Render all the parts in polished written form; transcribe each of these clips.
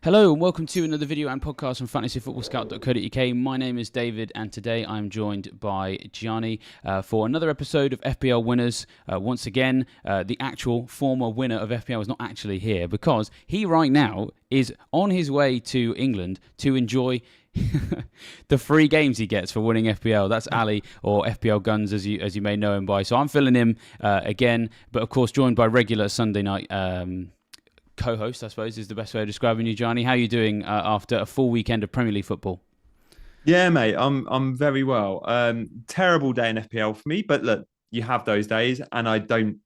Hello and welcome to another video and podcast from FantasyFootballScout.co.uk. My name is David and today I'm joined by Gianni for another episode of FPL Winners. Once again, the actual former winner of FPL is not actually here because he right now is on his way to England to enjoy the free games he gets for winning FPL. That's Ali, or FPL Guns as you may know him by. So I'm filling him again, but of course joined by regular Sunday night co-host, I suppose, is the best way of describing you, Gianni. How are you doing after a full weekend of Premier League football? Yeah, mate, I'm very well. Terrible day in FPL for me, but look, you have those days, and I don't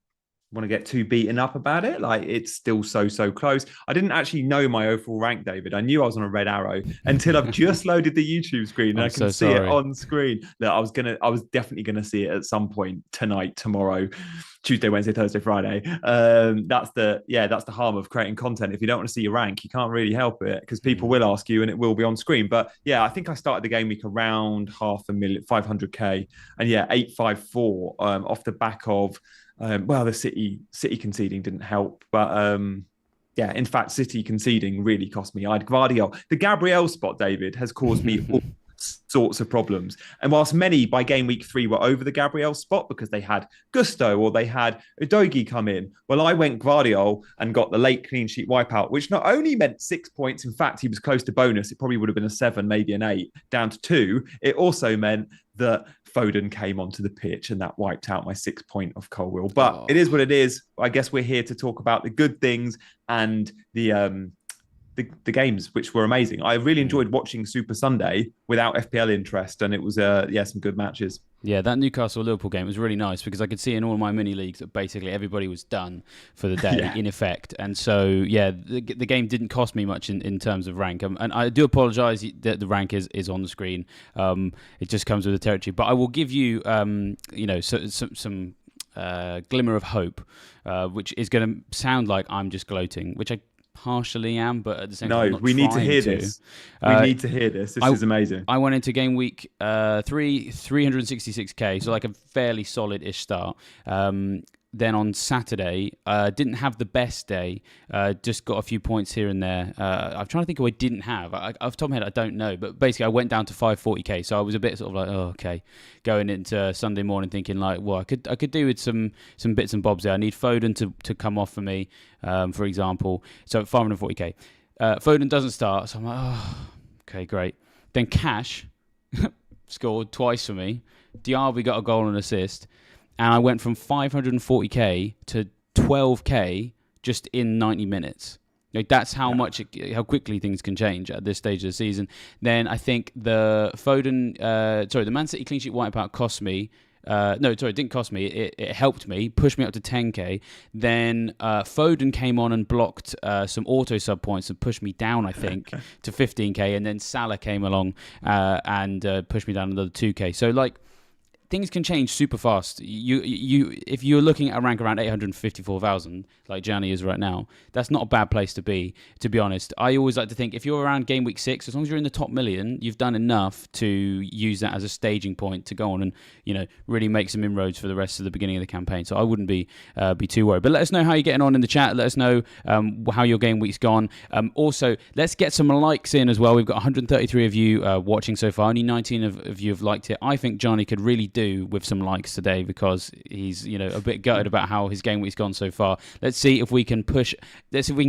want to get too beaten up about it. Like, it's still so close. I didn't actually know my overall rank, David. I knew I was on a red arrow until I've just loaded the YouTube screen and I can see it on screen. Look, I was definitely gonna see it at some point tonight, tomorrow, Tuesday, Wednesday, Thursday, Friday. That's the harm of creating content. If you don't want to see your rank, you can't really help it because people will ask you and it will be on screen. But yeah, I think I started the game week around 500k, and yeah, 854 off the back of the City conceding didn't help, but yeah, in fact, City conceding really cost me. I had Guardiola. The Gabriel spot, David, has caused me all sorts of problems. And whilst many by game week 3 were over the Gabriel spot because they had Gusto or they had Udogie come in, well, I went Guardiola and got the late clean sheet wipeout, which not only meant 6 points, in fact, he was close to bonus. It probably would have been a 7, maybe an 8, down to 2. It also meant that Foden came onto the pitch and that wiped out my 6 point of Colwill. But It is what it is. I guess we're here to talk about the good things and the games, which were amazing. I really enjoyed watching Super Sunday without FPL interest, and it was some good matches. Yeah, that Newcastle-Liverpool game was really nice because I could see in all my mini leagues that basically everybody was done for the day in effect. And so, yeah, the game didn't cost me much in terms of rank. And I do apologise that the rank is on the screen. It just comes with the territory. But I will give you, some glimmer of hope, which is going to sound like I'm just gloating, which I partially am, but at the same time, we need to hear this. We need to hear this. This is amazing. I went into game week 366k, so like a fairly solid-ish start. Then on Saturday, didn't have the best day. Just got a few points here and there. I'm trying to think who I didn't have. Off the top of my head, I don't know. But basically, I went down to 540k. So I was a bit sort of like, oh, okay. Going into Sunday morning thinking like, well, I could do with some bits and bobs there. I need Foden to come off for me, for example. So 540k. Foden doesn't start. So I'm like, oh, okay, great. Then Cash scored twice for me. Diaby got a goal and assist. And I went from 540k to 12k just in 90 minutes. Like, that's how how quickly things can change at this stage of the season. Then I think the Man City clean sheet wipeout cost me. It didn't cost me. It helped me, pushed me up to 10k. Then Foden came on and blocked some auto sub points and pushed me down, I think, to 15k. And then Salah came along and pushed me down another 2k. So like, things can change super fast. If you're looking at a rank around 854,000, like Gianni is right now, that's not a bad place to be honest. I always like to think if you're around game week 6, as long as you're in the top million, you've done enough to use that as a staging point to go on and really make some inroads for the rest of the beginning of the campaign. So I wouldn't be too worried. But let us know how you're getting on in the chat. Let us know how your game week's gone. Also, let's get some likes in as well. We've got 133 of you watching so far. Only 19 of you have liked it. I think Gianni could really do with some likes today because he's a bit gutted about how his game week's gone so far. Let's see if we can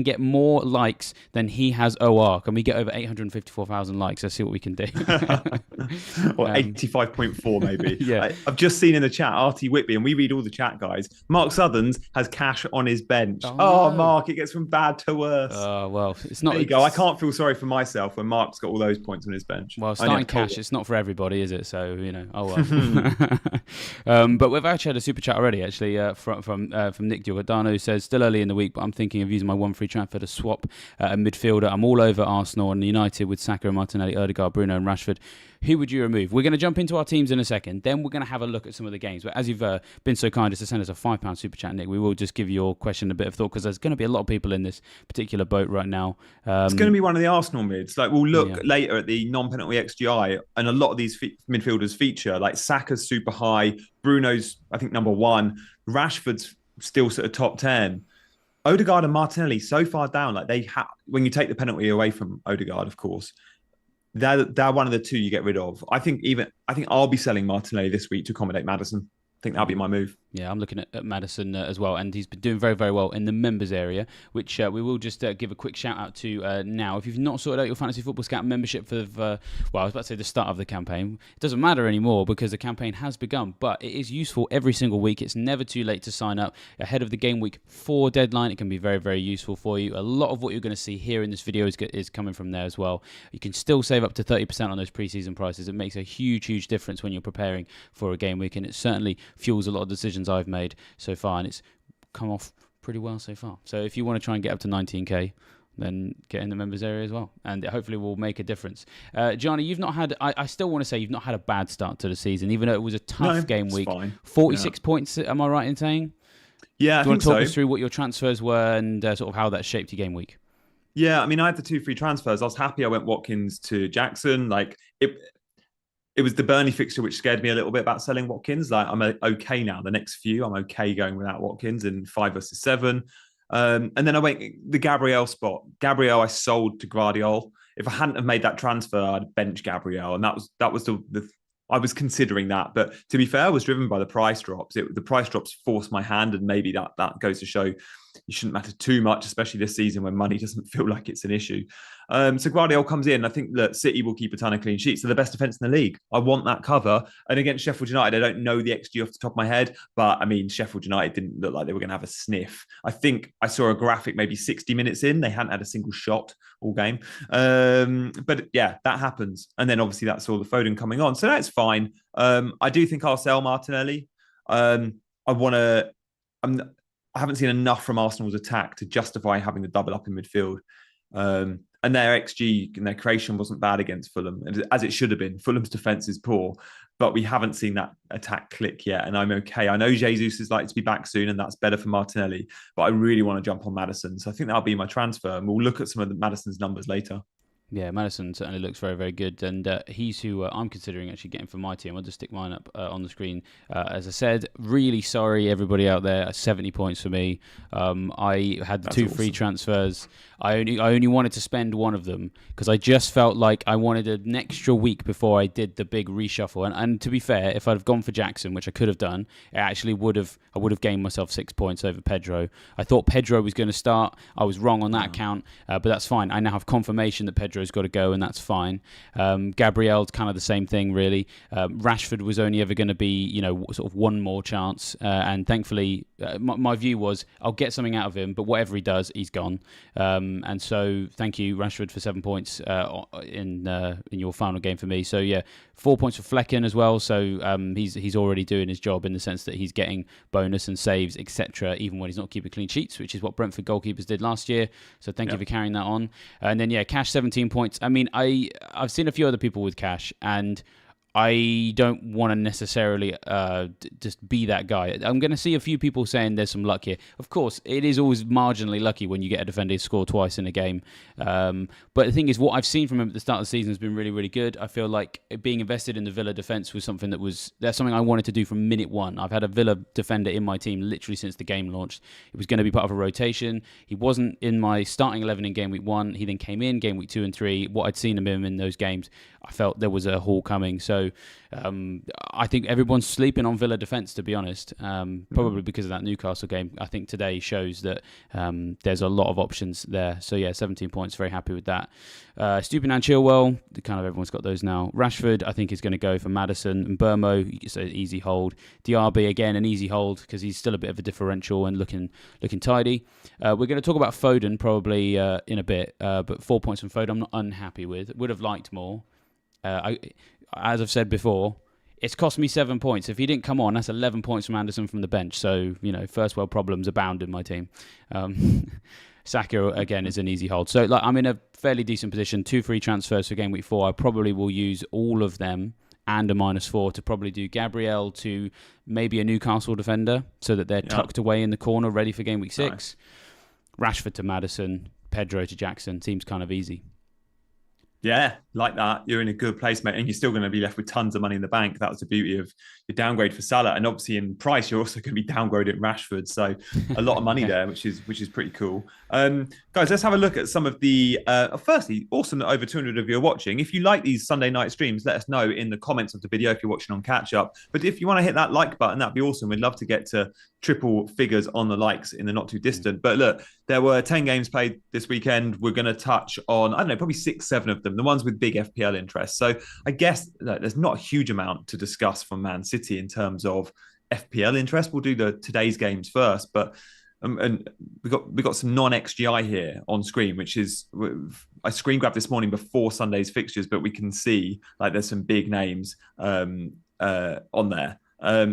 get more likes than he has OR. Can we get over 854,000 likes? Let's see what we can do. Or 85.4 maybe. Yeah. I've just seen in the chat Artie Whitby, and we read all the chat, guys. Mark Southerns has Cash on his bench. Oh, no. Mark, it gets from bad to worse. Oh, well, it's not. There you go. I can't feel sorry for myself when Mark's got all those points on his bench. Well, starting Cash, it's not for everybody, is it? So, oh well. But we've actually had a super chat already, actually, from Nick Giordano, who says, still early in the week, but I'm thinking of using my one free transfer to swap a midfielder. I'm all over Arsenal and United with Saka, Martinelli, Odegaard, Bruno and Rashford. Who would you remove? We're going to jump into our teams in a second. Then we're going to have a look at some of the games. But as you've been so kind as to send us a £5 super chat, Nick, we will just give your question a bit of thought because there's going to be a lot of people in this particular boat right now. It's going to be one of the Arsenal mids. Like, we'll look later at the non-penalty XGI, and a lot of these midfielders feature. Like, Saka's super high, Bruno's, I think, number 1, Rashford's still sort of top 10. Odegaard and Martinelli so far down. Like when you take the penalty away from Odegaard, of course, they're one of the two you get rid of. I think I'll be selling Martinelli this week to accommodate Maddison. I think that'll be my move. Yeah, I'm looking at Maddison as well, and he's been doing very, very well in the members area, which we will just give a quick shout out to now. If you've not sorted out your Fantasy Football Scout membership for, I was about to say the start of the campaign, it doesn't matter anymore because the campaign has begun, but it is useful every single week. It's never too late to sign up ahead of the Game Week 4 deadline. It can be very, very useful for you. A lot of what you're going to see here in this video is coming from there as well. You can still save up to 30% on those preseason prices. It makes a huge, huge difference when you're preparing for a Game Week, and it certainly fuels a lot of decisions I've made so far, and it's come off pretty well so far. So if you want to try and get up to 19k, then get in the members area as well, and it hopefully will make a difference. Gianni, you've not had, I still want to say you've not had a bad start to the season, even though it was a tough game week. Fine. 46 points, am I right in saying? Yeah, Do you want to talk us through what your transfers were and sort of how that shaped your game week? Yeah, I mean, I had the 2 free transfers. I was happy I went Watkins to Jackson. Like, it was the Burnley fixture which scared me a little bit about selling Watkins. Like, I'm okay now. The next few, I'm okay going without Watkins in 5 versus 7. And then I went the Gabriel spot. Gabriel, I sold to Guardiola. If I hadn't have made that transfer, I'd bench Gabriel, and that was the I was considering that. But to be fair, I was driven by the price drops. The price drops forced my hand, and maybe that goes to show you shouldn't matter too much, especially this season when money doesn't feel like it's an issue. So Guardiola comes in. I think that City will keep a ton of clean sheets. They're the best defence in the league. I want that cover. And against Sheffield United, I don't know the XG off the top of my head, but I mean, Sheffield United didn't look like they were going to have a sniff. I think I saw a graphic maybe 60 minutes in. They hadn't had a single shot all game. But yeah, that happens. And then obviously that's all the Foden coming on. So that's fine. I do think I'll sell Martinelli. I haven't seen enough from Arsenal's attack to justify having the double up in midfield. And their XG and their creation wasn't bad against Fulham, as it should have been. Fulham's defence is poor, but we haven't seen that attack click yet, and I'm okay. I know Jesus is likely to be back soon, and that's better for Martinelli, but I really want to jump on Maddison. So I think that'll be my transfer, and we'll look at some of Maddison's numbers later. Yeah, Maddison certainly looks very, very good, and he's who I'm considering actually getting for my team. I'll just stick mine up on the screen. As I said, really sorry everybody out there. 70 points for me. I had the That's 2 free transfers. I only wanted to spend one of them because I just felt like I wanted an extra week before I did the big reshuffle. And to be fair, if I'd have gone for Jackson, which I could have done, I would have gained myself 6 points over Pedro. I thought Pedro was going to start. I was wrong on that count, but that's fine. I now have confirmation that Pedro's got to go, and that's fine. Gabriel's kind of the same thing, really. Rashford was only ever going to be, sort of one more chance, and thankfully, my view was I'll get something out of him, but whatever he does, he's gone. And so, thank you, Rashford, for 7 points in your final game for me. So yeah, 4 points for Flecken as well. So he's already doing his job in the sense that he's getting bonus and saves, etc., even when he's not keeping clean sheets, which is what Brentford goalkeepers did last year. So thank you for carrying that on. And then yeah, Cash 17 points. I mean, I've seen a few other people with Cash, and I don't want to necessarily just be that guy. I'm going to see a few people saying there's some luck here. Of course, it is always marginally lucky when you get a defender to score twice in a game. But the thing is, what I've seen from him at the start of the season has been really, really good. I feel like being invested in the Villa defence was something that's something I wanted to do from minute one. I've had a Villa defender in my team literally since the game launched. It was going to be part of a rotation. He wasn't in my starting 11 in game week 1. He then came in game week 2 and 3. What I'd seen of him in those games, I felt there was a haul coming. So I think everyone's sleeping on Villa defence, to be honest, probably because of that Newcastle game. I think today shows that there's a lot of options there. So yeah, 17 points, very happy with that. Stupinan Chilwell, kind of everyone's got those now. Rashford, I think, is going to go for Maddison. And Burmo, it's an easy hold. Diaby, again, an easy hold because he's still a bit of a differential and looking tidy. We're going to talk about Foden probably in a bit, but 4 points from Foden I'm not unhappy with. Would have liked more. As I've said before, it's cost me 7 points. If he didn't come on, that's 11 points from Anderson from the bench. So, first world problems abound in my team. Saka, again, is an easy hold. So, I'm in a fairly decent position. 2 free transfers for game week 4. I probably will use all of them and a -4 to probably do Gabriel to maybe a Newcastle defender so that they're tucked away in the corner, ready for game week 6. Nice. Rashford to Maddison, Pedro to Jackson. Seems kind of easy. Yeah, like that. You're in a good place, mate, and you're still going to be left with tons of money in the bank. That was the beauty of your downgrade for Salah, and obviously in price, you're also going to be downgraded Rashford. So a lot of money Yeah. there, which is pretty cool. Guys, let's have a look at some of the. Firstly, awesome that over 200 of you are watching. If you like these Sunday night streams, let us know in the comments of the video if you're watching on catch up. But if you want to hit that like button, that'd be awesome. We'd love to get to triple figures on the likes in the not too distant. But look, there were 10 games played this weekend. We're going to touch on, I don't know, probably 6, 7 of them, the ones with big FPL interest. So I guess there's not a huge amount to discuss from Man City in terms of FPL interest. We'll do the today's games first, but and we got some non-XGI here on screen, which is I screen grabbed this morning before Sunday's fixtures, but we can see like there's some big names on there.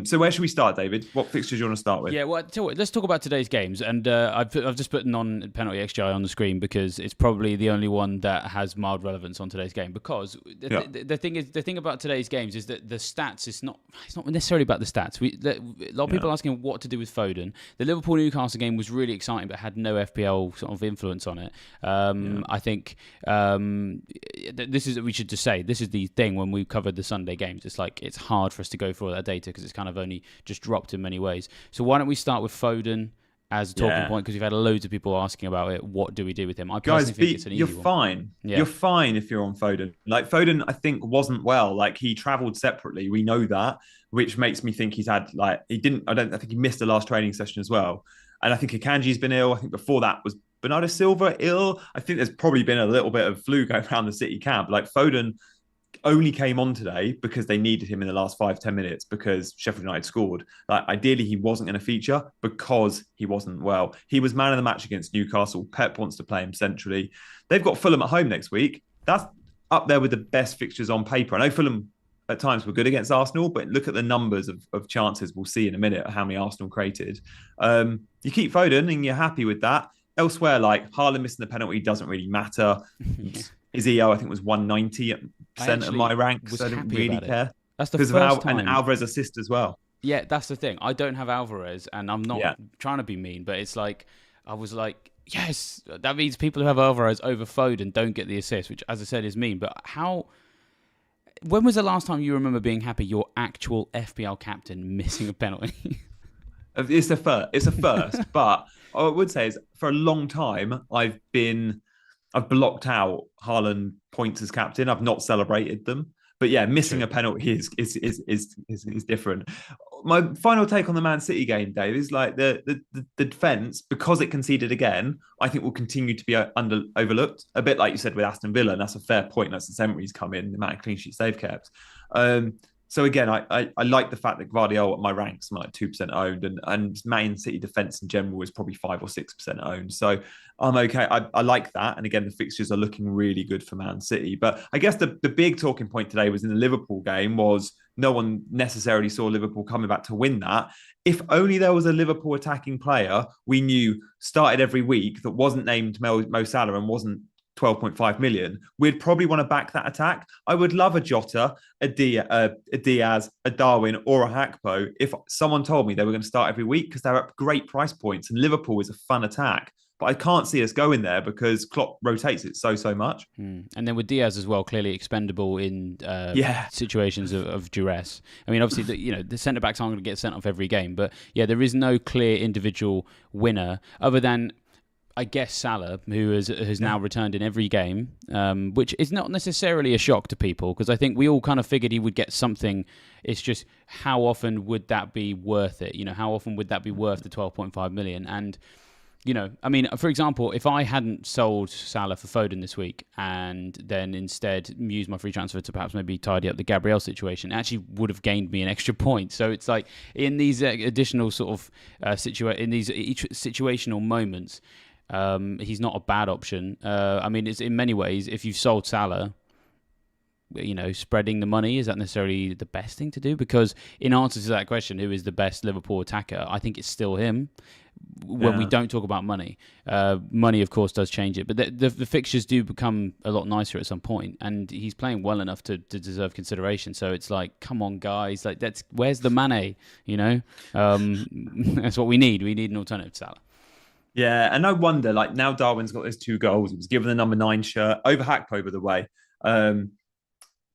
So where should we start, David? What fixtures do you want to start with? Yeah, well, let's talk about today's games. And I've just put non-penalty XGI on the screen because it's probably the only one that has mild relevance on today's game. Because the thing about today's games is that the stats it's not necessarily about the stats. A lot of people are asking what to do with Foden. The Liverpool-Newcastle game was really exciting, but had no FPL sort of influence on it. I think this is we should just say this is the thing when we covered the Sunday games. It's like it's hard for us to go through all that data because it's kind of only just dropped in many ways. So why don't we start with Foden as a talking point, because we've had loads of people asking about it. What do we do with him? I personally think it's an easy one. Fine. Yeah. You're fine if you're on Foden. Like Foden, I think wasn't well. Like he travelled separately. We know that, which makes me think he's had like I think he missed the last training session as well. And I think Akanji's been ill. I think before that was Bernardo Silva ill. I think there's probably been a little bit of flu going around the City camp. Like Foden only came on today because they needed him in the last 5-10 minutes because Sheffield United scored. Like ideally he wasn't going to feature because he wasn't well. He was man of the match against Newcastle. Pep wants to play him centrally. They've got Fulham at home next week. That's up there with the best fixtures on paper. I know Fulham at times were good against Arsenal, but look at the numbers of chances. We'll see in a minute how many Arsenal created. You keep Foden and you're happy with that. Elsewhere, like Haaland missing the penalty doesn't really matter. His EO, I think, was 190% of my ranks. So I didn't really care. That's the first time. And Alvarez assist as well. Yeah, that's the thing. I don't have Alvarez, and I'm not trying to be mean, but it's like, I was like, yes, that means people who have Alvarez over Foden don't get the assist, which, as I said, is mean. But when was the last time you remember being happy your actual FPL captain missing a penalty? It's a first, but I would say is for a long time, I've blocked out Haaland points as captain. I've not celebrated them. But yeah, missing a penalty is different. My final take on the Man City game, Dave, is like the defence, because it conceded again, I think will continue to be overlooked. A bit like you said with Aston Villa, and that's a fair point. That's since Emery's come in, the amount of clean sheets they've kept. So again, I like the fact that Guardiola at my ranks, I'm like 2% owned, and Man City defence in general is probably 5 or 6% owned. So I'm okay. I like that. And again, the fixtures are looking really good for Man City. But I guess the big talking point today was in the Liverpool game was no one necessarily saw Liverpool coming back to win that. If only there was a Liverpool attacking player we knew started every week that wasn't named Mo Salah and wasn't 12.5 million, we'd probably want to back that attack. I would love a Jota, a Diaz, a Darwin, or a Hakpo if someone told me they were going to start every week because they're at great price points and Liverpool is a fun attack. But I can't see us going there because Klopp rotates it so much. And then with Diaz as well, clearly expendable in situations of duress. I mean, obviously, the centre-backs aren't going to get sent off every game. But yeah, there is no clear individual winner other than, I guess, Salah, who has now returned in every game, which is not necessarily a shock to people because I think we all kind of figured he would get something. It's just how often would that be worth it? How often would that be worth the 12.5 million? And, I mean, for example, if I hadn't sold Salah for Foden this week and then instead used my free transfer to perhaps maybe tidy up the Gabriel situation, it actually would have gained me an extra point. So it's like in these additional sort of each situational moments, he's not a bad option. I mean, it's in many ways, if you've sold Salah, spreading the money, is that necessarily the best thing to do? Because in answer to that question, who is the best Liverpool attacker, I think it's still him. When we don't talk about money, money, of course, does change it. But the fixtures do become a lot nicer at some point, and he's playing well enough to deserve consideration. So it's like, come on, guys, like where's the Mane? That's what we need. We need an alternative to Salah. Yeah, and I wonder, like now Darwin's got his 2 goals. He was given the number 9 shirt over Hakpo, by the way.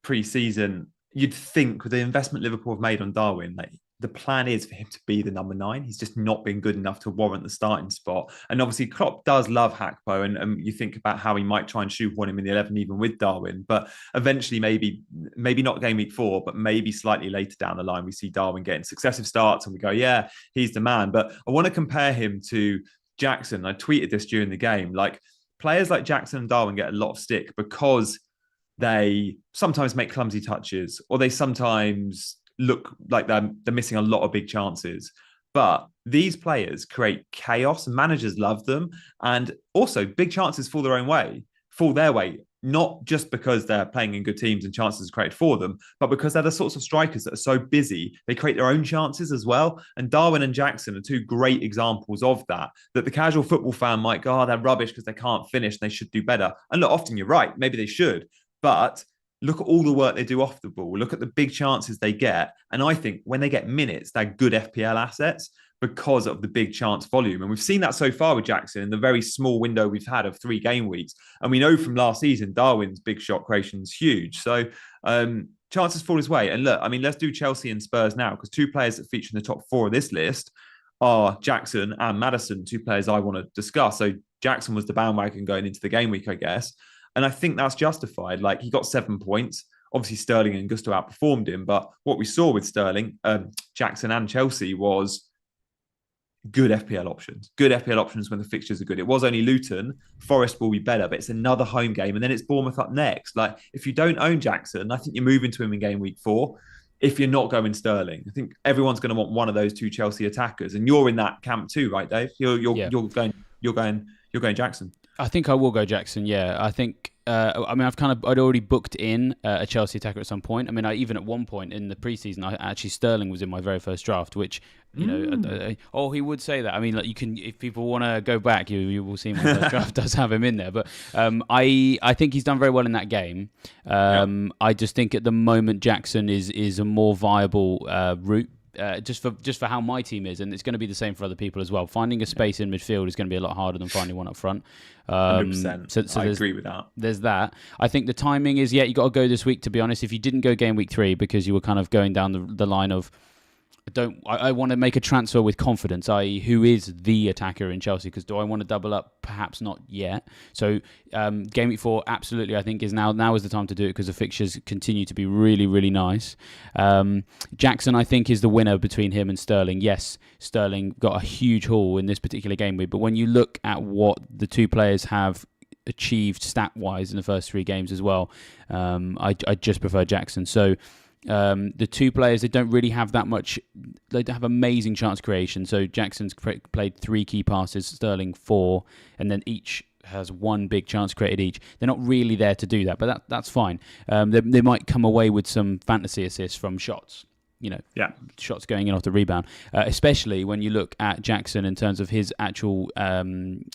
pre-season, you'd think with the investment Liverpool have made on Darwin, like the plan is for him to be the number 9. He's just not been good enough to warrant the starting spot. And obviously Klopp does love Hakpo, and you think about how he might try and shoehorn him in the 11 even with Darwin, but eventually maybe not game week 4, but maybe slightly later down the line we see Darwin getting successive starts and we go, yeah, he's the man. But I want to compare him to Jackson. I tweeted this during the game. Like, players like Jackson and Darwin get a lot of stick because they sometimes make clumsy touches, or they sometimes look like they're missing a lot of big chances. But these players create chaos, and managers love them. And also, big chances fall their way, not just because they're playing in good teams and chances are created for them, but because they're the sorts of strikers that are so busy, they create their own chances as well. And Darwin and Jackson are two great examples of that the casual football fan might go, oh, they're rubbish because they can't finish, they should do better. And look, often you're right, maybe they should. But look at all the work they do off the ball. Look at the big chances they get. And I think when they get minutes, they're good FPL assets because of the big chance volume. And we've seen that so far with Jackson in the very small window we've had of 3 game weeks. And we know from last season, Darwin's big shot creation is huge. So chances fall his way. And look, I mean, let's do Chelsea and Spurs now, because 2 players that feature in the top 4 of this list are Jackson and Maddison, 2 players I want to discuss. So Jackson was the bandwagon going into the game week, I guess. And I think that's justified. Like, he got 7 points. Obviously, Sterling and Gusto outperformed him. But what we saw with Sterling, Jackson and Chelsea was good FPL options. Good FPL options when the fixtures are good. It was only Luton. Forest will be better, but it's another home game. And then it's Bournemouth up next. Like, if you don't own Jackson, I think you're moving to him in game week 4. If you're not going Sterling, I think everyone's going to want one of those 2 Chelsea attackers. And you're in that camp too, right, Dave? You're going Jackson. I think I will go Jackson. Yeah, I think. I mean, I'd already booked in a Chelsea attacker at some point. I mean, even at one point in the preseason, Sterling was in my very first draft, which he would say that. I mean, like, you can, if people want to go back, you will see my first draft does have him in there. But I think he's done very well in that game. I just think at the moment Jackson is a more viable route. Just for how my team is, and it's going to be the same for other people as well. Finding a space in midfield is going to be a lot harder than finding one up front. 100%. So I agree with that. There's that. I think the timing is, you got to go this week, to be honest. If you didn't go game week 3 because you were kind of going down the line of, I want to make a transfer with confidence, i.e. who is the attacker in Chelsea, because do I want to double up? Perhaps not yet. So game week 4, absolutely, I think is now is the time to do it, because the fixtures continue to be really, really nice. Jackson, I think, is the winner between him and Sterling. Yes, Sterling got a huge haul in this particular game week, but when you look at what the 2 players have achieved stat-wise in the first 3 games as well, I just prefer Jackson. So the 2 players, they don't really have that much. They don't have amazing chance creation. So Jackson's played 3 key passes, Sterling 4, and then each has 1 big chance created each. They're not really there to do that, but that's fine. They might come away with some fantasy assists from shots. Shots going in off the rebound, especially when you look at Jackson in terms of his actual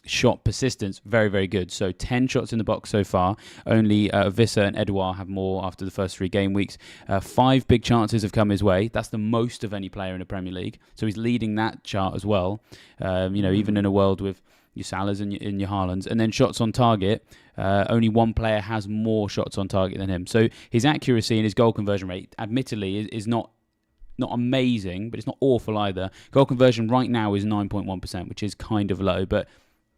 shot persistence, very, very good. So 10 shots in the box so far. Only Visser and Edouard have more after the first 3 game weeks. 5 big chances have come his way. That's the most of any player in the Premier League. So he's leading that chart as well. Even in a world with your Salahs and your Haalands. And then shots on target, only 1 player has more shots on target than him. So his accuracy and his goal conversion rate, admittedly, is not amazing, but it's not awful either. Goal conversion right now is 9.1%, which is kind of low, but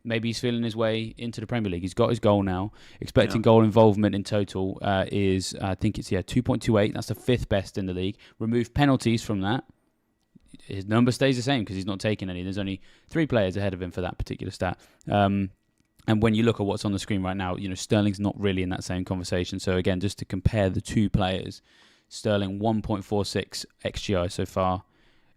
maybe he's feeling his way into the Premier League. He's got his goal now. Expecting goal involvement in total is, I think it's 2.28. That's the 5th best in the league. Remove penalties from that, his number stays the same because he's not taking any. There's only 3 players ahead of him for that particular stat. And when you look at what's on the screen right now, Sterling's not really in that same conversation. So again, just to compare the 2 players, Sterling 1.46 XGI so far,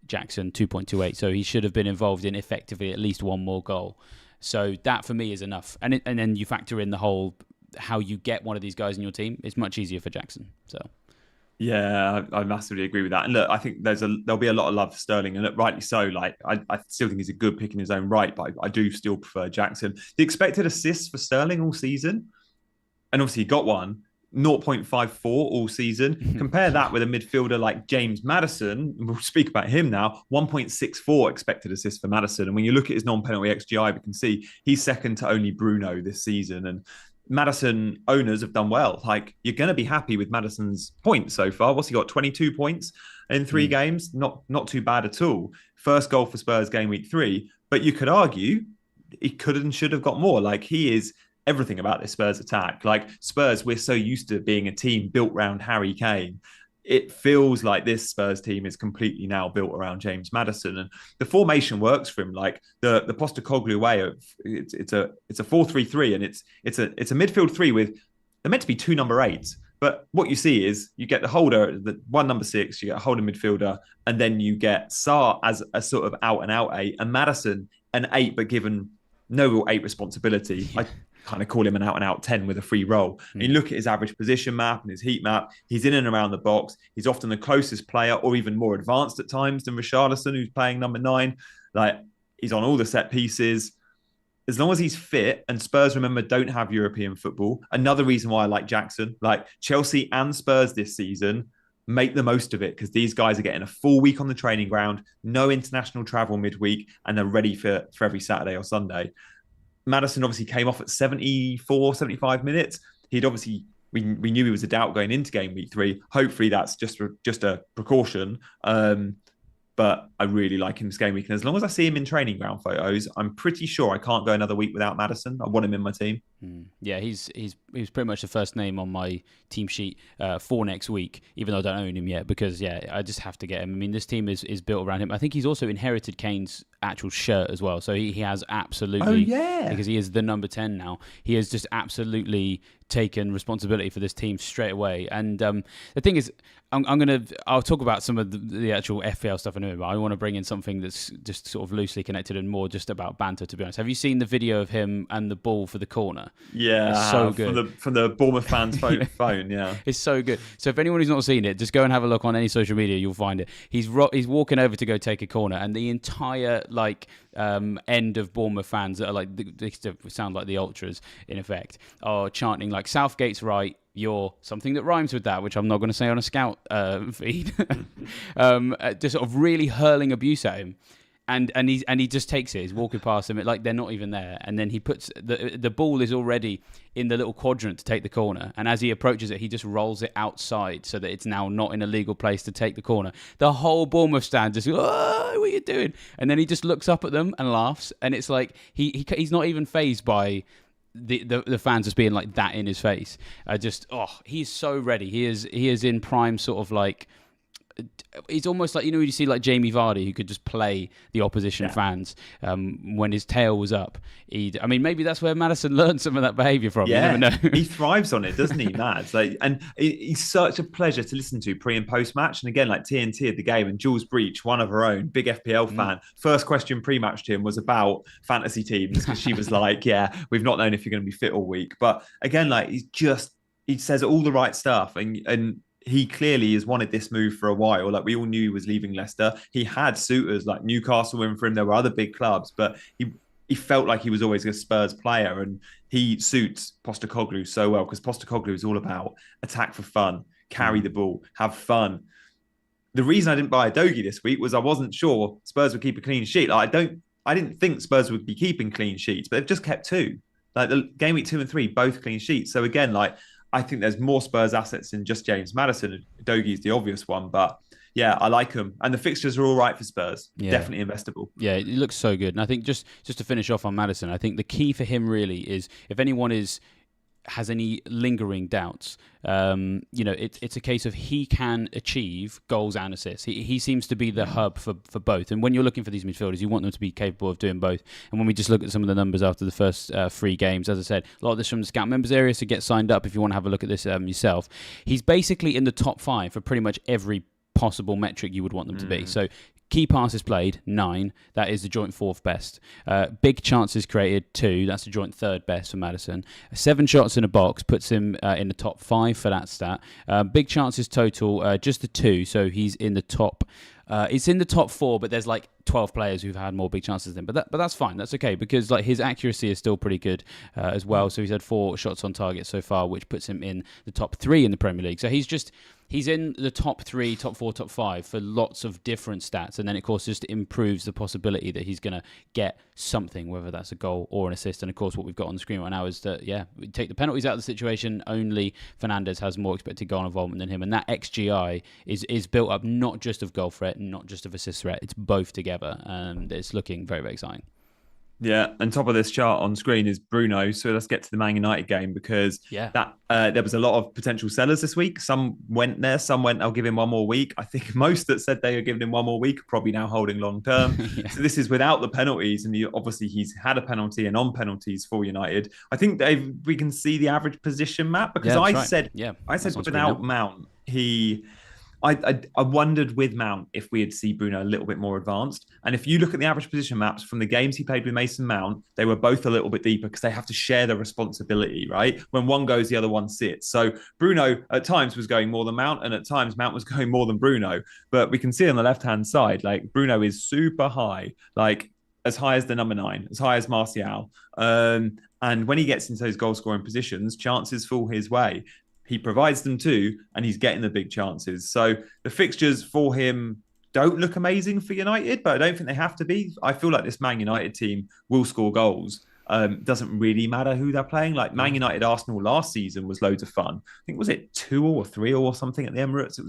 Jackson 2.28. So he should have been involved in effectively at least 1 more goal. So that for me is enough. And then you factor in the whole how you get one of these guys in your team. It's much easier for Jackson. So yeah, I massively agree with that. And look, I think there'll be a lot of love for Sterling, and look, rightly so. Like, I still think he's a good pick in his own right, but I do still prefer Jackson. The expected assists for Sterling all season, and obviously he got 1. 0.54 all season. Compare that with a midfielder like James Maddison. We'll speak about him now. 1.64 expected assist for Maddison. And when you look at his non-penalty XGI, we can see he's second to only Bruno this season. And Maddison owners have done well. Like, you're going to be happy with Maddison's points so far. What's he got? 22 points in 3 games. Not too bad at all. First goal for Spurs game week 3. But you could argue he could and should have got more. Like, he is everything about this Spurs attack. Like, Spurs, we're so used to being a team built around Harry Kane. It feels like this Spurs team is completely now built around James Maddison, and the formation works for him. Like the Postecoglou way of it's a 4-3-3, and it's a midfield 3 with, they're meant to be 2 number 8s. But what you see is you get the holder, the 1 number 6, you get a holder midfielder, and then you get Sarr as a sort of out and out 8, and Maddison an 8, but given no real 8 responsibility. I kind of call him an out and out 10 with a free role. And you look at his average position map and his heat map, he's in and around the box. He's often the closest player, or even more advanced at times than Richarlison, who's playing number 9. Like, he's on all the set pieces. As long as he's fit, and Spurs, remember, don't have European football. Another reason why I like Jackson. Like, Chelsea and Spurs this season make the most of it, because these guys are getting a full week on the training ground, no international travel midweek, and they're ready for every Saturday or Sunday. Maddison obviously came off at 74, 75 minutes. He'd obviously, we knew he was a doubt going into game week 3. Hopefully that's just a precaution. But I really like him this game week. And as long as I see him in training ground photos, I'm pretty sure I can't go another week without Maddison. I want him in my team. Yeah, he's pretty much the first name on my team sheet for next week, even though I don't own him yet, because, yeah, I just have to get him. I mean, this team is built around him. I think he's also inherited Kane's actual shirt as well. So he has absolutely... Oh, yeah. Because he is the number 10 now. He has just absolutely taken responsibility for this team straight away. And the thing is, I'll talk about some of the actual FPL stuff in a minute, but I want to bring in something that's just sort of loosely connected and more just about banter, to be honest. Have you seen the video of him and the ball for the corner? Yeah, it's so good. From the Bournemouth fans' phone, yeah. It's so good. So if anyone who's not seen it, just go and have a look on any social media, you'll find it. He's walking over to go take a corner, and the entire end of Bournemouth fans that are like, they sound like the ultras in effect, are chanting like, Southgate's right, you're something that rhymes with that, which I'm not going to say on a scout feed. Just sort of really hurling abuse at him. And he just takes it. He's walking past them like they're not even there. And then he puts the ball is already in the little quadrant to take the corner. And as he approaches it, he just rolls it outside so that it's now not in a legal place to take the corner. The whole Bournemouth stand just goes, "Oh, what are you doing?" And then he just looks up at them and laughs. And it's like he's not even fazed by the fans just being like that in his face. He's so ready. He is in prime sort of like. It's almost like, when you see like Jamie Vardy, who could just play the opposition fans when his tail was up. Maybe that's where Maddison learned some of that behaviour from. Yeah, you never know. He thrives on it, doesn't he, Mads? And he's such a pleasure to listen to pre and post match. And again, like TNT at the game, and Jules Breach, one of her own, big FPL fan. First question pre-match to him was about fantasy teams, because she was like, "Yeah, we've not known if you're going to be fit all week." But again, like he says all the right stuff, and he clearly has wanted this move for a while. Like, we all knew he was leaving Leicester. He had suitors like Newcastle in for him. There were other big clubs, but he felt like he was always a Spurs player, and he suits Postecoglou so well, because Postecoglou is all about attack for fun, carry the ball, have fun. The reason I didn't buy a Dogie this week was I wasn't sure Spurs would keep a clean sheet. Like, I didn't think Spurs would be keeping clean sheets, but they've just kept 2. Like, the game week 2 and 3, both clean sheets. So again, like, I think there's more Spurs assets than just James Maddison. Dogie is the obvious one, but yeah, I like him. And the fixtures are all right for Spurs. Yeah. Definitely investable. Yeah, it looks so good. And I think just to finish off on Maddison, I think the key for him really is, if anyone has any lingering doubts, it's a case of he can achieve goals and assists. He seems to be the hub for both. And when you're looking for these midfielders, you want them to be capable of doing both. And when we just look at some of the numbers after the first 3 games, as I said, a lot of this from the Scout members area, so get signed up if you want to have a look at this yourself. He's basically in the top 5 for pretty much every possible metric you would want them to be. So key passes played, 9. That is the joint 4th best. Big chances created, 2. That's the joint 3rd best for Maddison. 7 shots in a box puts him in the top 5 for that stat. Big chances total, just the 2. So he's in the top. It's in the top 4, but there's like 12 players who've had more big chances than him. But that's fine. That's okay, because like his accuracy is still pretty good as well. So he's had 4 shots on target so far, which puts him in the top 3 in the Premier League. So he's in the top 3, top 4, top 5 for lots of different stats. And then, of course, just improves the possibility that he's going to get something, whether that's a goal or an assist. And, of course, what we've got on the screen right now is that, we take the penalties out of the situation. Only Fernandes has more expected goal involvement than him. And that XGI is built up not just of goal threat and not just of assist threat. It's both together. And it's looking very, very exciting. Yeah, and top of this chart on screen is Bruno. So let's get to the Man United game, because there was a lot of potential sellers this week. Some went there, some went, I'll give him one more week. I think most that said they are giving him one more week are probably now holding long term. So this is without the penalties, and obviously he's had a penalty and on penalties for United. I think we can see the average position map, because I said without Mount, I wondered with Mount if we'd see Bruno a little bit more advanced. And if you look at the average position maps from the games he played with Mason Mount, they were both a little bit deeper because they have to share the responsibility, right? When one goes, the other one sits. So Bruno at times was going more than Mount, and at times Mount was going more than Bruno. But we can see on the left-hand side, like Bruno is super high, like as high as the number 9, as high as Martial. And when he gets into those goal-scoring positions, chances fall his way. He provides them too, and he's getting the big chances. So the fixtures for him don't look amazing for United, but I don't think they have to be. I feel like this Man United team will score goals. Doesn't really matter who they're playing. Like Man United Arsenal last season was loads of fun. I think, was it 2 or 3 or something at the Emirates?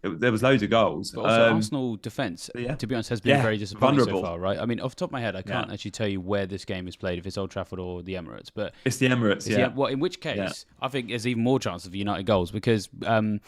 There was loads of goals. But also Arsenal defence, to be honest, has been very disappointing so far, right? I mean, off the top of my head, I can't actually tell you where this game is played, if it's Old Trafford or the Emirates. But it's the Emirates, well, in which case, I think there's even more chance of United goals, because the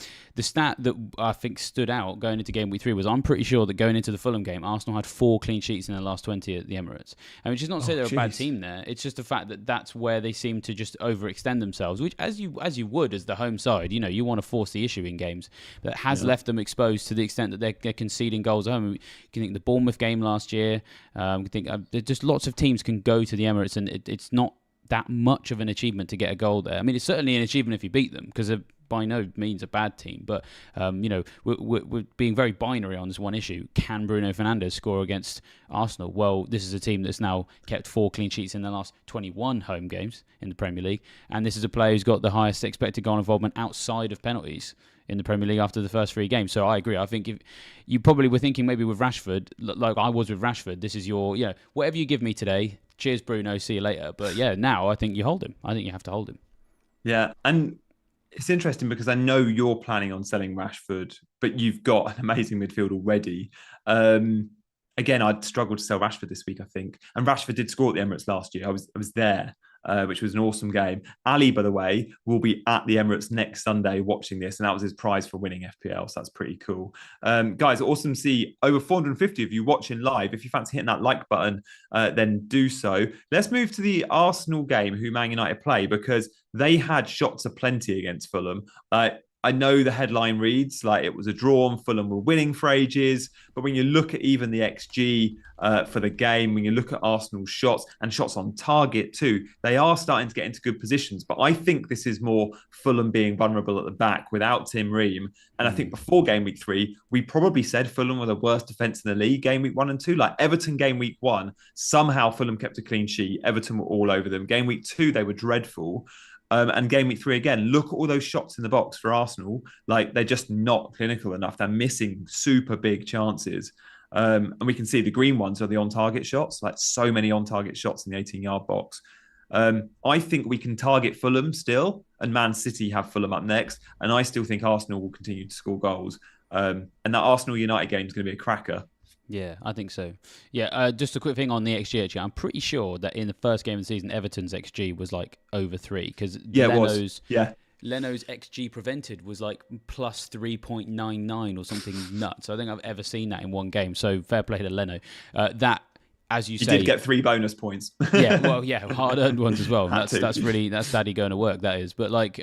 stat that I think stood out going into game week 3 was, I'm pretty sure that going into the Fulham game, Arsenal had 4 clean sheets in the last 20 at the Emirates. And which is not to say they're a bad team there. It's just the fact that that's where they seem to just overextend themselves, which as you would as the home side, you want to force the issue in games. That has left them exposed to the extent that they're conceding goals at home. You can think the Bournemouth game last year. You think just lots of teams can go to the Emirates, and it's not that much of an achievement to get a goal there. I mean, it's certainly an achievement if you beat them, because they're by no means a bad team. But, we're being very binary on this one issue. Can Bruno Fernandes score against Arsenal? Well, this is a team that's now kept 4 clean sheets in the last 21 home games in the Premier League. And this is a player who's got the highest expected goal involvement outside of penalties in the Premier League after the first 3 games. So I agree. I think if you probably were thinking maybe with Rashford, like I was with Rashford, this is your, whatever you give me today, cheers Bruno, see you later. But now I think you hold him. I think you have to hold him. Yeah, and it's interesting because I know you're planning on selling Rashford, but you've got an amazing midfield already. Again, I'd struggle to sell Rashford this week, I think. And Rashford did score at the Emirates last year. I was there, which was an awesome game. Ali, by the way, will be at the Emirates next Sunday watching this, and that was his prize for winning FPL, so that's pretty cool. Guys, awesome to see over 450 of you watching live. If you fancy hitting that like button, then do so. Let's move to the Arsenal game, who Man United play, because they had shots aplenty against Fulham. I know the headline reads like it was a draw and Fulham were winning for ages, but when you look at even the XG for the game, when you look at Arsenal's shots and shots on target too, they are starting to get into good positions. But I think this is more Fulham being vulnerable at the back without Tim Ream. And I think before game week 3, we probably said Fulham were the worst defence in the league game week 1 and 2. Like Everton game week 1, somehow Fulham kept a clean sheet. Everton were all over them. Game week 2, they were dreadful. And game week 3 again, look at all those shots in the box for Arsenal. Like they're just not clinical enough. They're missing super big chances. And we can see the green ones are the on-target shots, like so many on-target shots in the 18-yard box. I think we can target Fulham still, and Man City have Fulham up next. And I still think Arsenal will continue to score goals. And that Arsenal United game is going to be a cracker. Yeah, I think so. Yeah, just a quick thing on the XG, actually. I'm pretty sure that in the first game of the season, Everton's XG was like over 3. Because Leno's XG prevented was like plus 3.99 or something nuts. So I think I've ever seen that in one game. So fair play to Leno. That, as you say... He did get 3 bonus points. Hard-earned ones as well. That's daddy going to work, that is. But like...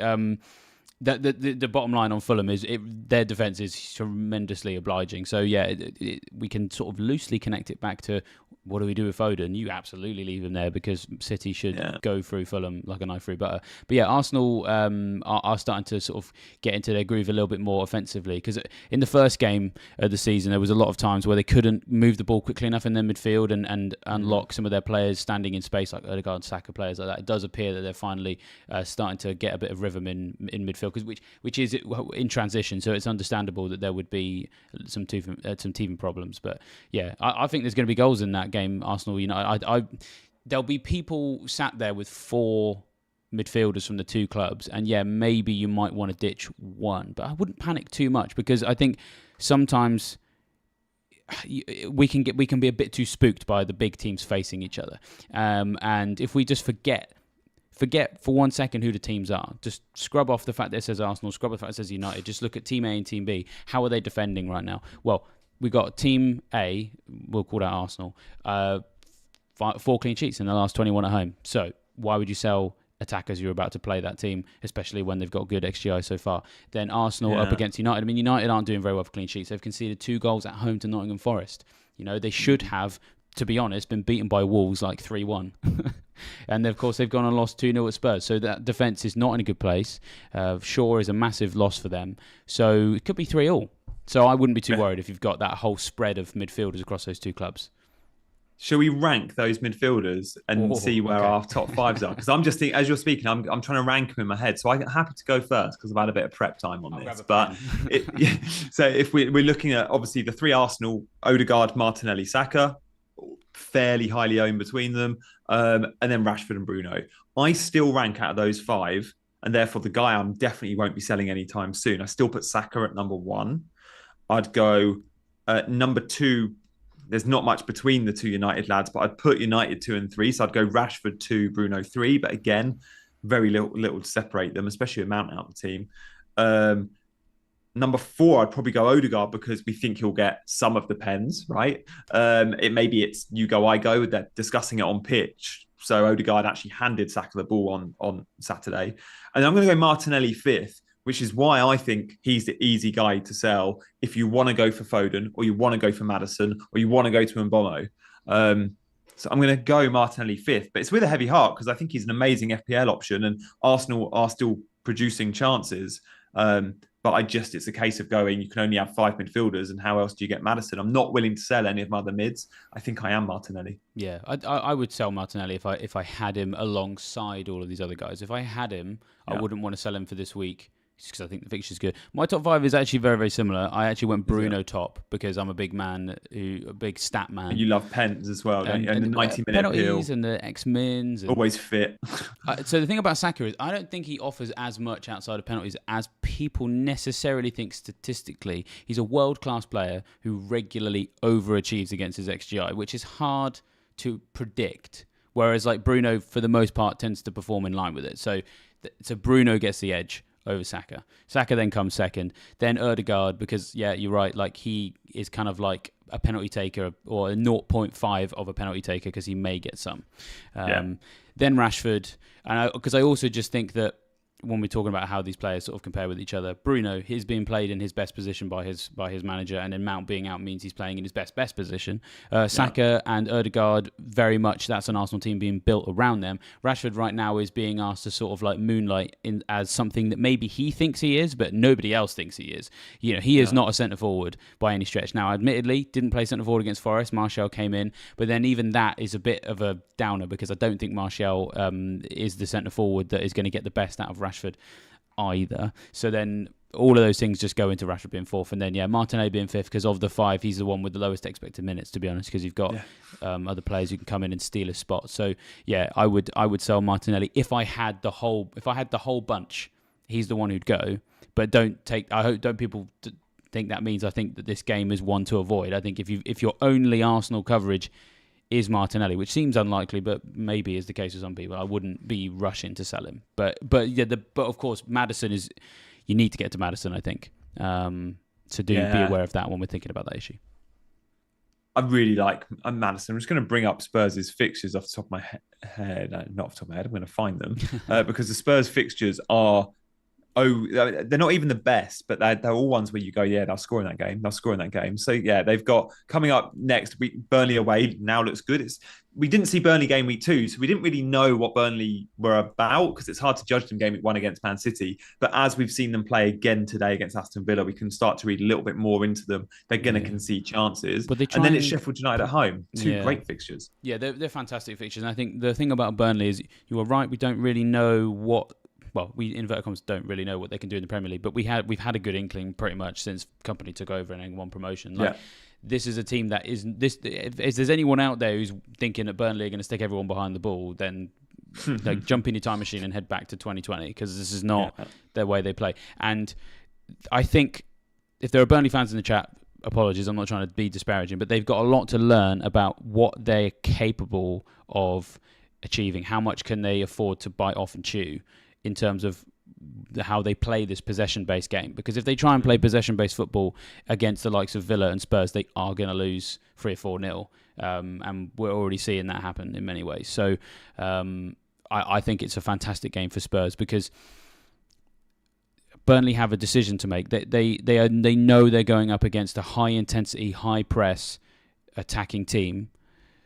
The bottom line on Fulham is their defence is tremendously obliging. So we can sort of loosely connect it back to what do we do with Foden? You absolutely leave him there because City should go through Fulham like a knife through butter. But yeah, Arsenal are starting to sort of get into their groove a little bit more offensively, because in the first game of the season, there was a lot of times where they couldn't move the ball quickly enough in their midfield and unlock some of their players standing in space, like Odegaard, Saka, players like that. It does appear that they're finally starting to get a bit of rhythm in midfield, which is in transition, so it's understandable that there would be some teething problems. But yeah, I think there's going to be goals in that game, Arsenal United. There'll be people sat there with 4 midfielders from the 2 clubs, and yeah, maybe you might want to ditch one, but I wouldn't panic too much, because I think sometimes we can be a bit too spooked by the big teams facing each other, and if we just forget for 1 second who the teams are. Just scrub off the fact that it says Arsenal, scrub off the fact that it says United. Just look at Team A and Team B. How are they defending right now? Well, we got Team A, we'll call that Arsenal, 4 clean sheets in the last 21 at home. So why would you sell attackers you're about to play that team, especially when they've got good XGI so far? Then Arsenal up against United. I mean, United aren't doing very well for clean sheets. They've conceded 2 goals at home to Nottingham Forest. They should have, to be honest, been beaten by Wolves like 3-1. And of course, they've gone and lost 2-0 at Spurs. So that defence is not in a good place. Shaw is a massive loss for them. So it could be 3-3. So I wouldn't be too worried if you've got that whole spread of midfielders across those 2 clubs. Shall we rank those midfielders and see where our top 5s are? Because I'm just thinking, as you're speaking, I'm trying to rank them in my head. So I'm happy to go first because I've had a bit of prep time on this. But so if we're looking at, obviously, the 3 Arsenal, Odegaard, Martinelli, Saka, fairly highly owned between them, and then Rashford and Bruno. I still rank out of those 5, and therefore the guy I definitely won't be selling anytime soon. I still put Saka at number 1. I'd go number 2. There's not much between the 2 United lads, but I'd put United 2 and 3. So I'd go Rashford 2, Bruno 3. But again, very little to separate them, especially with Mount out of the team. Number 4, I'd probably go Odegaard because we think he'll get some of the pens, right? Maybe it's you go, I go. They're discussing it on pitch. So Odegaard actually handed Saka the ball on Saturday. And I'm going to go Martinelli 5th, which is why I think he's the easy guy to sell if you want to go for Foden, or you want to go for Maddison, or you want to go to Mbomo. So I'm going to go Martinelli 5th, but it's with a heavy heart because I think he's an amazing FPL option, and Arsenal are still producing chances. But it's a case of going, you can only have 5 midfielders, and how else do you get Maddison? I'm not willing to sell any of my other mids. I think I am Martinelli. Yeah, I would sell Martinelli if I had him alongside all of these other guys. If I had him, I wouldn't want to sell him for this week, because I think the fixture's good. My top 5 is actually very, very similar. I actually went Bruno top because I'm a big stat man. And you love pens as well, don't you? And the 90-minute penalties appeal. And the X-mins. Always fit. So the thing about Saka is I don't think he offers as much outside of penalties as people necessarily think statistically. He's a world-class player who regularly overachieves against his XGI, which is hard to predict. Whereas like Bruno, for the most part, tends to perform in line with it. So Bruno gets the edge over Saka. Saka then comes second. Then Odegaard, because, yeah, you're right, like he is kind of like a penalty taker, or a 0.5 of a penalty taker, because he may get some. Then Rashford, because I also just think that when we're talking about how these players sort of compare with each other, Bruno is being played in his best position by his manager, and then Mount being out means he's playing in his best position. Saka and Odegaard, very much that's an Arsenal team being built around them. Rashford right now is being asked to sort of like moonlight in as something that maybe he thinks he is, but nobody else thinks he is. He is not a centre forward by any stretch. Now, admittedly, didn't play centre forward against Forest. Martial came in, but then even that is a bit of a downer, because I don't think Martial is the centre forward that is going to get the best out of Rashford either. So then all of those things just go into Rashford being 4th, and then Martinelli being 5th, because of the 5 he's the one with the lowest expected minutes, to be honest, because you've got other players who can come in and steal his spot. So I would sell Martinelli if I had the whole bunch. He's the one who'd go, but don't people think that means I think that this game is one to avoid. I think if your only Arsenal coverage is Martinelli, which seems unlikely, but maybe is the case with some people, I wouldn't be rushing to sell him. But of course, Maddison is. You need to get to Maddison, I think. So be aware of that when we're thinking about that issue. I really like Maddison. I'm just going to bring up Spurs' fixtures off the top of my head. Not off the top of my head. I'm going to find them because the Spurs fixtures are they're not even the best, but they're all ones where you go, yeah, they'll score in that game. They'll score in that game. So yeah, they've got coming up next week. Burnley away now looks good. We didn't see Burnley game week 2, so we didn't really know what Burnley were about because it's hard to judge them game week 1 against Man City. But as we've seen them play again today against Aston Villa, we can start to read a little bit more into them. They're going to concede chances. But and then it's Sheffield United at home. Two great fixtures. Yeah, they're fantastic fixtures. And I think the thing about Burnley is you were right. We don't really know what. Well, we inverted commas don't really know what they can do in the Premier League, but we've had a good inkling pretty much since Company took over and won promotion. This is a team that is this. If there's anyone out there who's thinking that Burnley are going to stick everyone behind the ball, then jump in your time machine and head back to 2020 because this is not their way they play. And I think if there are Burnley fans in the chat, apologies, I'm not trying to be disparaging, but they've got a lot to learn about what they're capable of achieving. How much can they afford to bite off and chew in terms of how they play this possession-based game. Because if they try and play possession-based football against the likes of Villa and Spurs, they are going to lose 3 or 4-0. And we're already seeing that happen in many ways. So I think it's a fantastic game for Spurs because Burnley have a decision to make. They know they're going up against a high-intensity, high-press attacking team.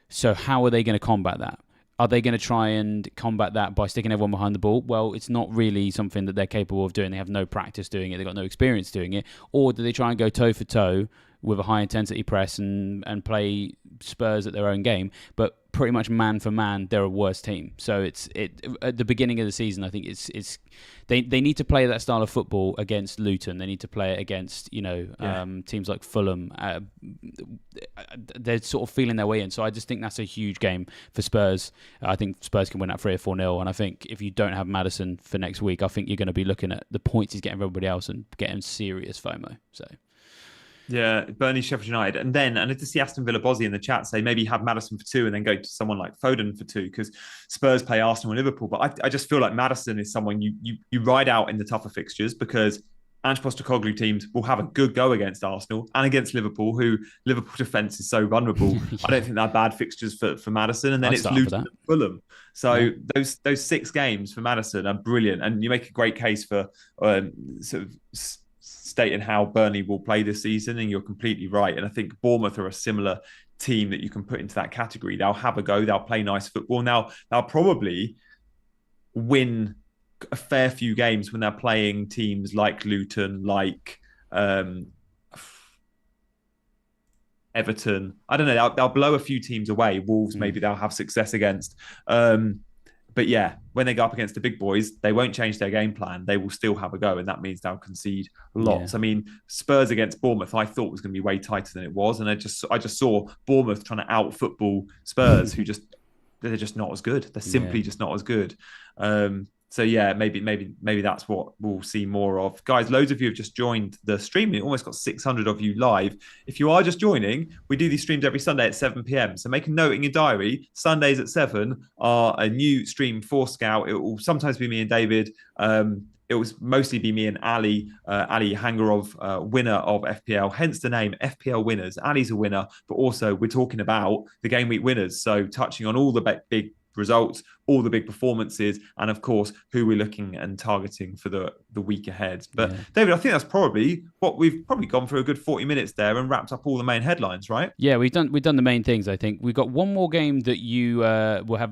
So how are they going to combat that? Are they going to try and combat that by sticking everyone behind the ball? Well, it's not really something that they're capable of doing. They have no practice doing it. They've got no experience doing it. Or do they try and go toe for toe with a high-intensity press and play Spurs at their own game? But pretty much man for man, they're a worse team. So it's at the beginning of the season, I think they need to play that style of football against Luton. They need to play it against teams like Fulham. They're sort of feeling their way in. So I just think that's a huge game for Spurs. I think Spurs can win at 3 or 4-0. And I think if you don't have Maddison for next week, I think you're going to be looking at the points he's getting for everybody else and getting serious FOMO. So. Yeah, Burnley, Sheffield United. And then, and I did see Aston Villa Bozzy in the chat say maybe have Maddison for 2 and then go to someone like Foden for 2 because Spurs play Arsenal and Liverpool. But I just feel like Maddison is someone you ride out in the tougher fixtures because Ange Postecoglou teams will have a good go against Arsenal and against Liverpool, who Liverpool defence is so vulnerable. I don't think they're bad fixtures for Maddison. And then it's Luton and Fulham. So those 6 games for Maddison are brilliant. And you make a great case for sort of stating how Burnley will play this season, and you're completely right. And I think Bournemouth are a similar team that you can put into that category. They'll have a go. They'll play nice football. Now, they'll probably win a fair few games when they're playing teams like Luton, like Everton. I don't know. They'll blow a few teams away. Wolves, maybe they'll have success against. But yeah, when they go up against the big boys, they won't change their game plan. They will still have a go, and that means they'll concede lots. I mean, Spurs against Bournemouth, I thought was going to be way tighter than it was, and I just saw Bournemouth trying to out football Spurs, who they're just not as good. They're simply just not as good. So yeah, maybe that's what we'll see more of. Guys, loads of you have just joined the stream. We almost got 600 of you live. If you are just joining, we do these streams every Sunday at 7 p.m. So make a note in your diary. Sundays at 7 are a new stream for Scout. It will sometimes be me and David. It will mostly be me and Ali Hangarov, winner of FPL, hence the name FPL Winners. Ali's a winner, but also we're talking about the game week winners. So touching on all the big results, all the big performances, and of course who we're looking and targeting for the week ahead. But David, I think that's probably what we've gone for a good 40 minutes there and wrapped up all the main headlines, right? Yeah, we've done the main things. I think we've got one more game that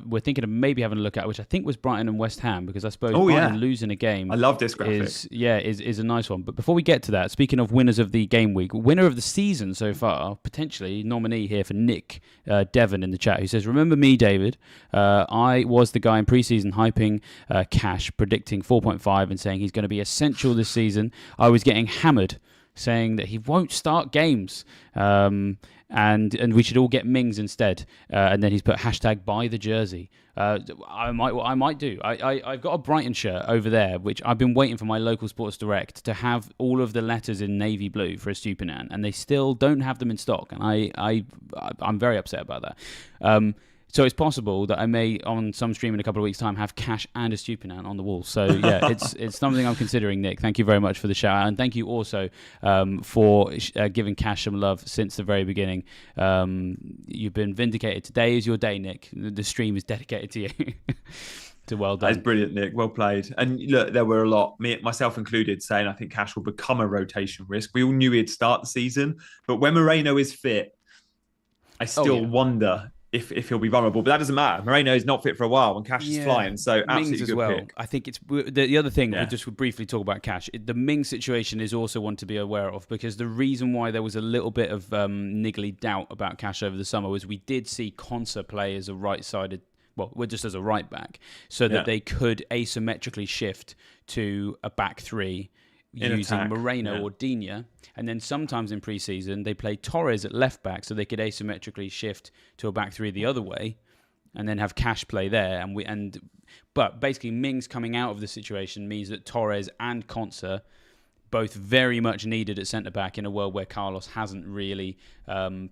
we're thinking of maybe having a look at, which I think was Brighton and West Ham, because I suppose Brighton losing a game. I love this graphic. Is a nice one. But before we get to that, speaking of winners of the game week, winner of the season so far, potentially nominee here for Nick Devon in the chat, who says, "Remember me, David? I was the guy in pre-season hyping Cash, predicting 4.5 and saying he's going to be essential this season. I was getting hammered, saying that he won't start games, and we should all get Mings instead. And then he's put hashtag buy the jersey. I might do. I've got a Brighton shirt over there, which I've been waiting for my local Sports Direct to have all of the letters in navy blue for a Stupinan, and they still don't have them in stock, and I'm very upset about that. So it's possible that I may, on some stream in a couple of weeks' time, have Cash and a Stupinan on the wall. So yeah, it's something I'm considering, Nick. Thank you very much for the shout out, and thank you also for giving Cash some love since the very beginning. You've been vindicated. Today is your day, Nick. The stream is dedicated to you. Well That is done. brilliant, Nick. Well played. And look, there were a lot, myself included, saying I think Cash will become a rotation risk. We all knew he'd start the season, but when Moreno is fit, I still wonder if he'll be vulnerable. But that doesn't matter. Moreno is not fit for a while when Cash is flying. So Mings absolutely as good well. pick. I think it's the other thing. We'll just briefly talk about Cash. The Mings situation is also one to be aware of, because the reason why there was a little bit of niggly doubt about Cash over the summer was we did see Konsa play as a right-sided. Well, we're just as a right back, so that they could asymmetrically shift to a back three using Moreno or Digne. And then sometimes in pre-season, they play Torres at left back, so they could asymmetrically shift to a back three the other way, and then have Cash play there. But basically, Mings coming out of the situation means that Torres and Konsa, both very much needed at centre-back in a world where Carlos hasn't really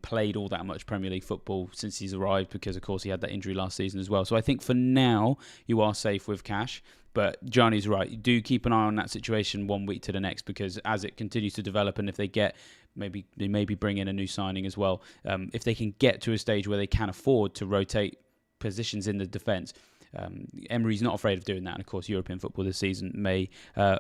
played all that much Premier League football since he's arrived, because, of course, he had that injury last season as well. So I think for now, you are safe with Cash. But Gianni's right. Do keep an eye on that situation 1 week to the next, because as it continues to develop, and if they get, they maybe bring in a new signing as well, if they can get to a stage where they can afford to rotate positions in the defence, Emery's not afraid of doing that, and of course European football this season may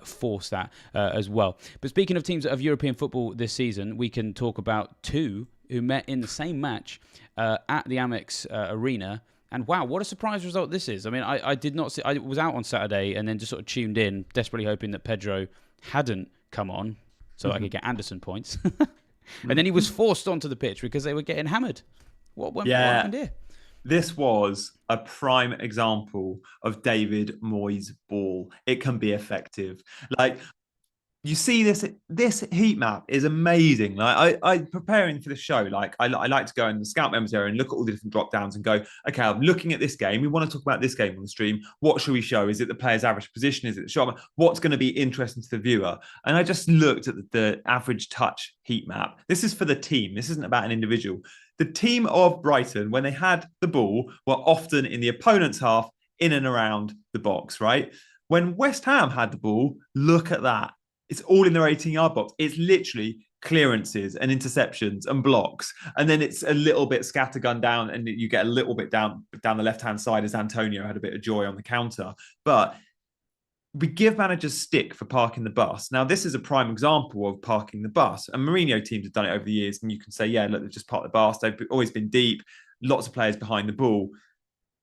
force that as well. But speaking of teams that have European football this season, we can talk about two who met in the same match at the Amex Arena. And wow, what a surprise result this is. I mean, I did not see, I was out on Saturday and then just sort of tuned in, desperately hoping that Pedro hadn't come on so I could get Anderson points. And then he was forced onto the pitch because they were getting hammered. What happened here? This was a prime example of David Moyes' ball. It can be effective. Like, you see this heat map is amazing. Like I preparing for the show, like I like to go in the Scout members area and look at all the different drop downs and go, okay, I'm looking at this game. We want to talk about this game on the stream. What should we show? Is it the player's average position? Is it the shot? What's going to be interesting to the viewer? And I just looked at the average touch heat map. This is for the team. This isn't about an individual. The team of Brighton, when they had the ball, were often in the opponent's half, in and around the box, right? When West Ham had the ball, look at that. It's all in their 18-yard box. It's literally clearances and interceptions and blocks. And then it's a little bit scattergun down, and you get a little bit down the left-hand side as Antonio had a bit of joy on the counter. But we give managers stick for parking the bus. Now, this is a prime example of parking the bus. And Mourinho teams have done it over the years. And you can say, yeah, look, they've just parked the bus. They've always been deep. Lots of players behind the ball.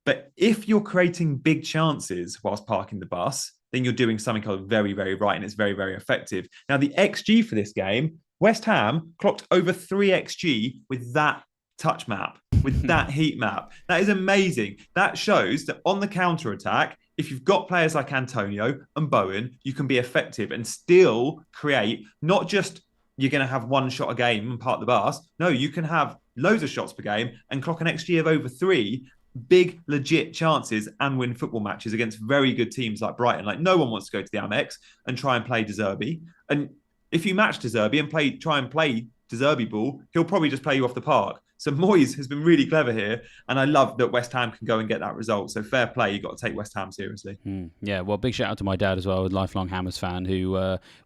But if you're creating big chances whilst parking the bus, then you're doing something very, very right, and it's very, very effective. Now, the XG for this game, West Ham clocked over 3 XG with that touch map, with that heat map. That is amazing. That shows that on the counter-attack, if you've got players like Antonio and Bowen, you can be effective and still create, not just you're going to have one shot a game and park the bus. No, you can have loads of shots per game and clock an XG of over 3, big, legit chances, and win football matches against very good teams like Brighton. Like, no one wants to go to the Amex and try and play De Zerbi. And if you match De Zerbi and try and play De Zerbi ball, he'll probably just play you off the park. So Moyes has been really clever here, and I love that West Ham can go and get that result. So fair play, you've got to take West Ham seriously. Yeah, well, big shout out to my dad as well, a lifelong Hammers fan, who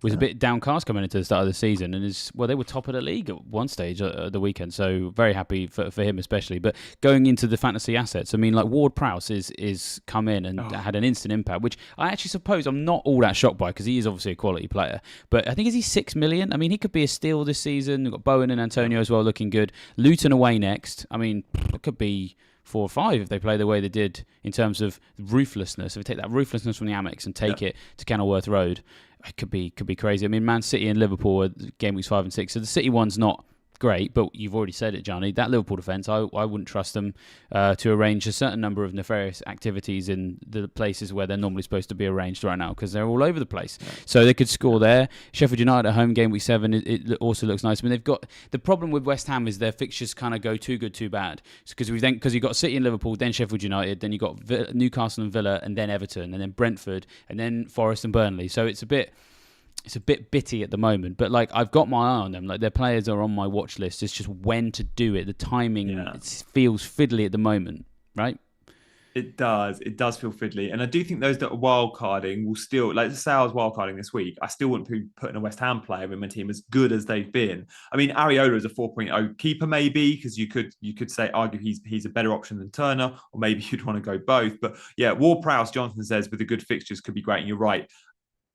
was a bit downcast coming into the start of the season, and they were top of the league at one stage at the weekend. So very happy for him especially. But going into the fantasy assets, I mean, like Ward-Prowse is come in and had an instant impact, which I actually suppose I'm not all that shocked by, because he is obviously a quality player. But I think, is he 6 million? I mean, he could be a steal this season. We've got Bowen and Antonio as well looking good. Luton away next. I mean, it could be 4 or 5 if they play the way they did in terms of ruthlessness. If they take that ruthlessness from the Amex and take it to Kenilworth Road, it could be crazy. I mean, Man City and Liverpool are game weeks 5 and 6. So the City one's not great, but you've already said it, Gianni. That Liverpool defence, I wouldn't trust them to arrange a certain number of nefarious activities in the places where they're normally supposed to be arranged right now, because they're all over the place. Yeah. So they could score there. Sheffield United at home, game week 7, it also looks nice. I mean, they've got the problem with West Ham is their fixtures kind of go too good, too bad. Because you've got City and Liverpool, then Sheffield United, then you've got Newcastle and Villa, and then Everton, and then Brentford, and then Forest and Burnley. So it's a bit bitty at the moment, but like, I've got my eye on them. Like, their players are on my watch list. It's just when to do it. The timing it feels fiddly at the moment, right? It does. It does feel fiddly. And I do think those that are wild carding will still, like, say I was wild carding this week, I still wouldn't be putting a West Ham player in my team as good as they've been. I mean, Areola is a 4.0 keeper, maybe, because you could say, argue he's a better option than Turner, or maybe you'd want to go both. But yeah, Ward-Prowse, Jonathan says, with the good fixtures could be great. And you're right.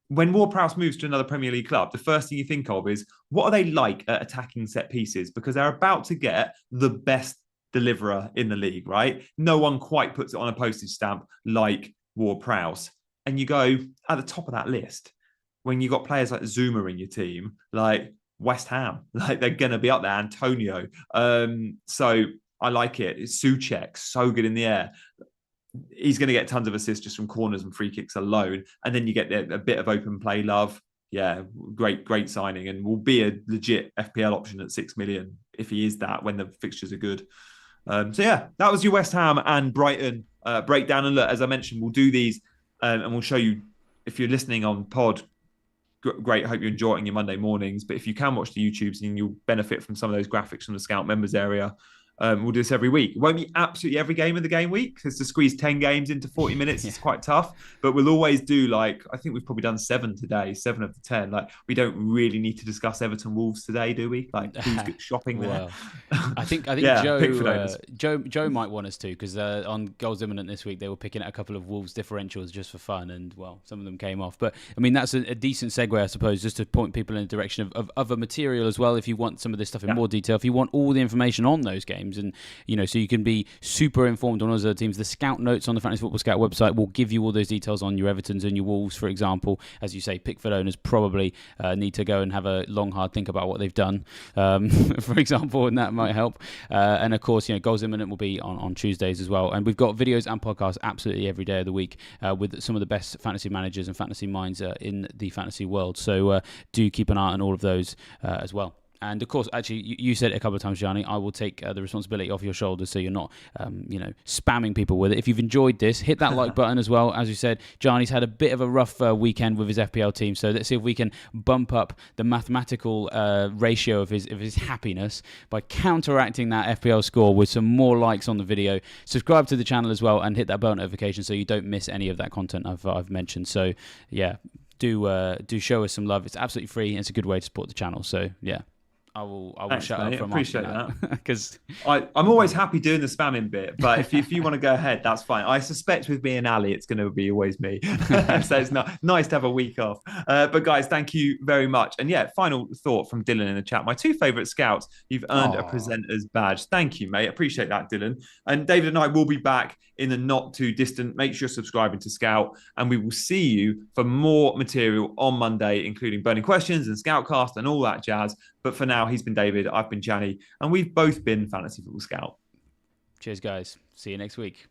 When Ward-Prowse moves to another Premier League club, the first thing you think of is, what are they like at attacking set pieces? Because they're about to get the best deliverer in the league, right? No one quite puts it on a postage stamp like Ward-Prowse. And you go at the top of that list when you got players like Zuma in your team, like West Ham, like they're going to be up there, Antonio. So I like it. It's Souček, so good in the air. He's going to get tons of assists just from corners and free kicks alone. And then you get a bit of open play love. Yeah, great signing, and will be a legit FPL option at 6 million if he is that when the fixtures are good. So yeah, that was your West Ham and Brighton breakdown. And look, as I mentioned, we'll do these and we'll show you, if you're listening on pod, great. Hope you're enjoying your Monday mornings. But if you can watch the YouTubes, and you'll benefit from some of those graphics from the Scout members area. We'll do this every week. It won't be absolutely every game of the game week, because to squeeze 10 games into 40 minutes is quite tough. But we'll always do, like, I think we've probably done 7 today, 7 of the 10. Like, we don't really need to discuss Everton Wolves today, do we? Like, who's shopping there? Well, I think yeah, Joe might want us to, because on Goals Imminent this week they were picking out a couple of Wolves differentials just for fun, and well, some of them came off. But I mean, that's a decent segue, I suppose, just to point people in the direction of other material as well. If you want some of this stuff in more detail, if you want all the information on those games, and so you can be super informed on all those other teams, the Scout notes on the Fantasy Football Scout website will give you all those details on your Evertons and your Wolves, for example. As you say, Pickford owners probably need to go and have a long, hard think about what they've done, for example, and that might help. And of course, Goals Imminent will be on Tuesdays as well. And we've got videos and podcasts absolutely every day of the week with some of the best fantasy managers and fantasy minds in the fantasy world. So do keep an eye on all of those as well. And of course, actually, you said it a couple of times, Gianni, I will take the responsibility off your shoulders, so you're not, spamming people with it. If you've enjoyed this, hit that like button as well. As you said, Gianni's had a bit of a rough weekend with his FPL team, so let's see if we can bump up the mathematical ratio of his happiness by counteracting that FPL score with some more likes on the video. Subscribe to the channel as well, and hit that bell notification so you don't miss any of that content I've mentioned. So yeah, do show us some love. It's absolutely free, and it's a good way to support the channel. So yeah. I will Thanks, shut mate. up from appreciate that. Because I'm always happy doing the spamming bit, but if you want to go ahead, that's fine. I suspect with me and Ali, it's going to be always me. So it's nice to have a week off. But guys, thank you very much. And yeah, final thought from Dylan in the chat. My 2 favourite scouts, you've earned a presenter's badge. Thank you, mate. Appreciate that, Dylan. And David and I will be back in the not too distant. Make sure you're subscribing to Scout, and we will see you for more material on Monday, including burning questions and Scoutcast and all that jazz. But for now, he's been David, I've been Gianni, and we've both been Fantasy Football Scout. Cheers, guys. See you next week.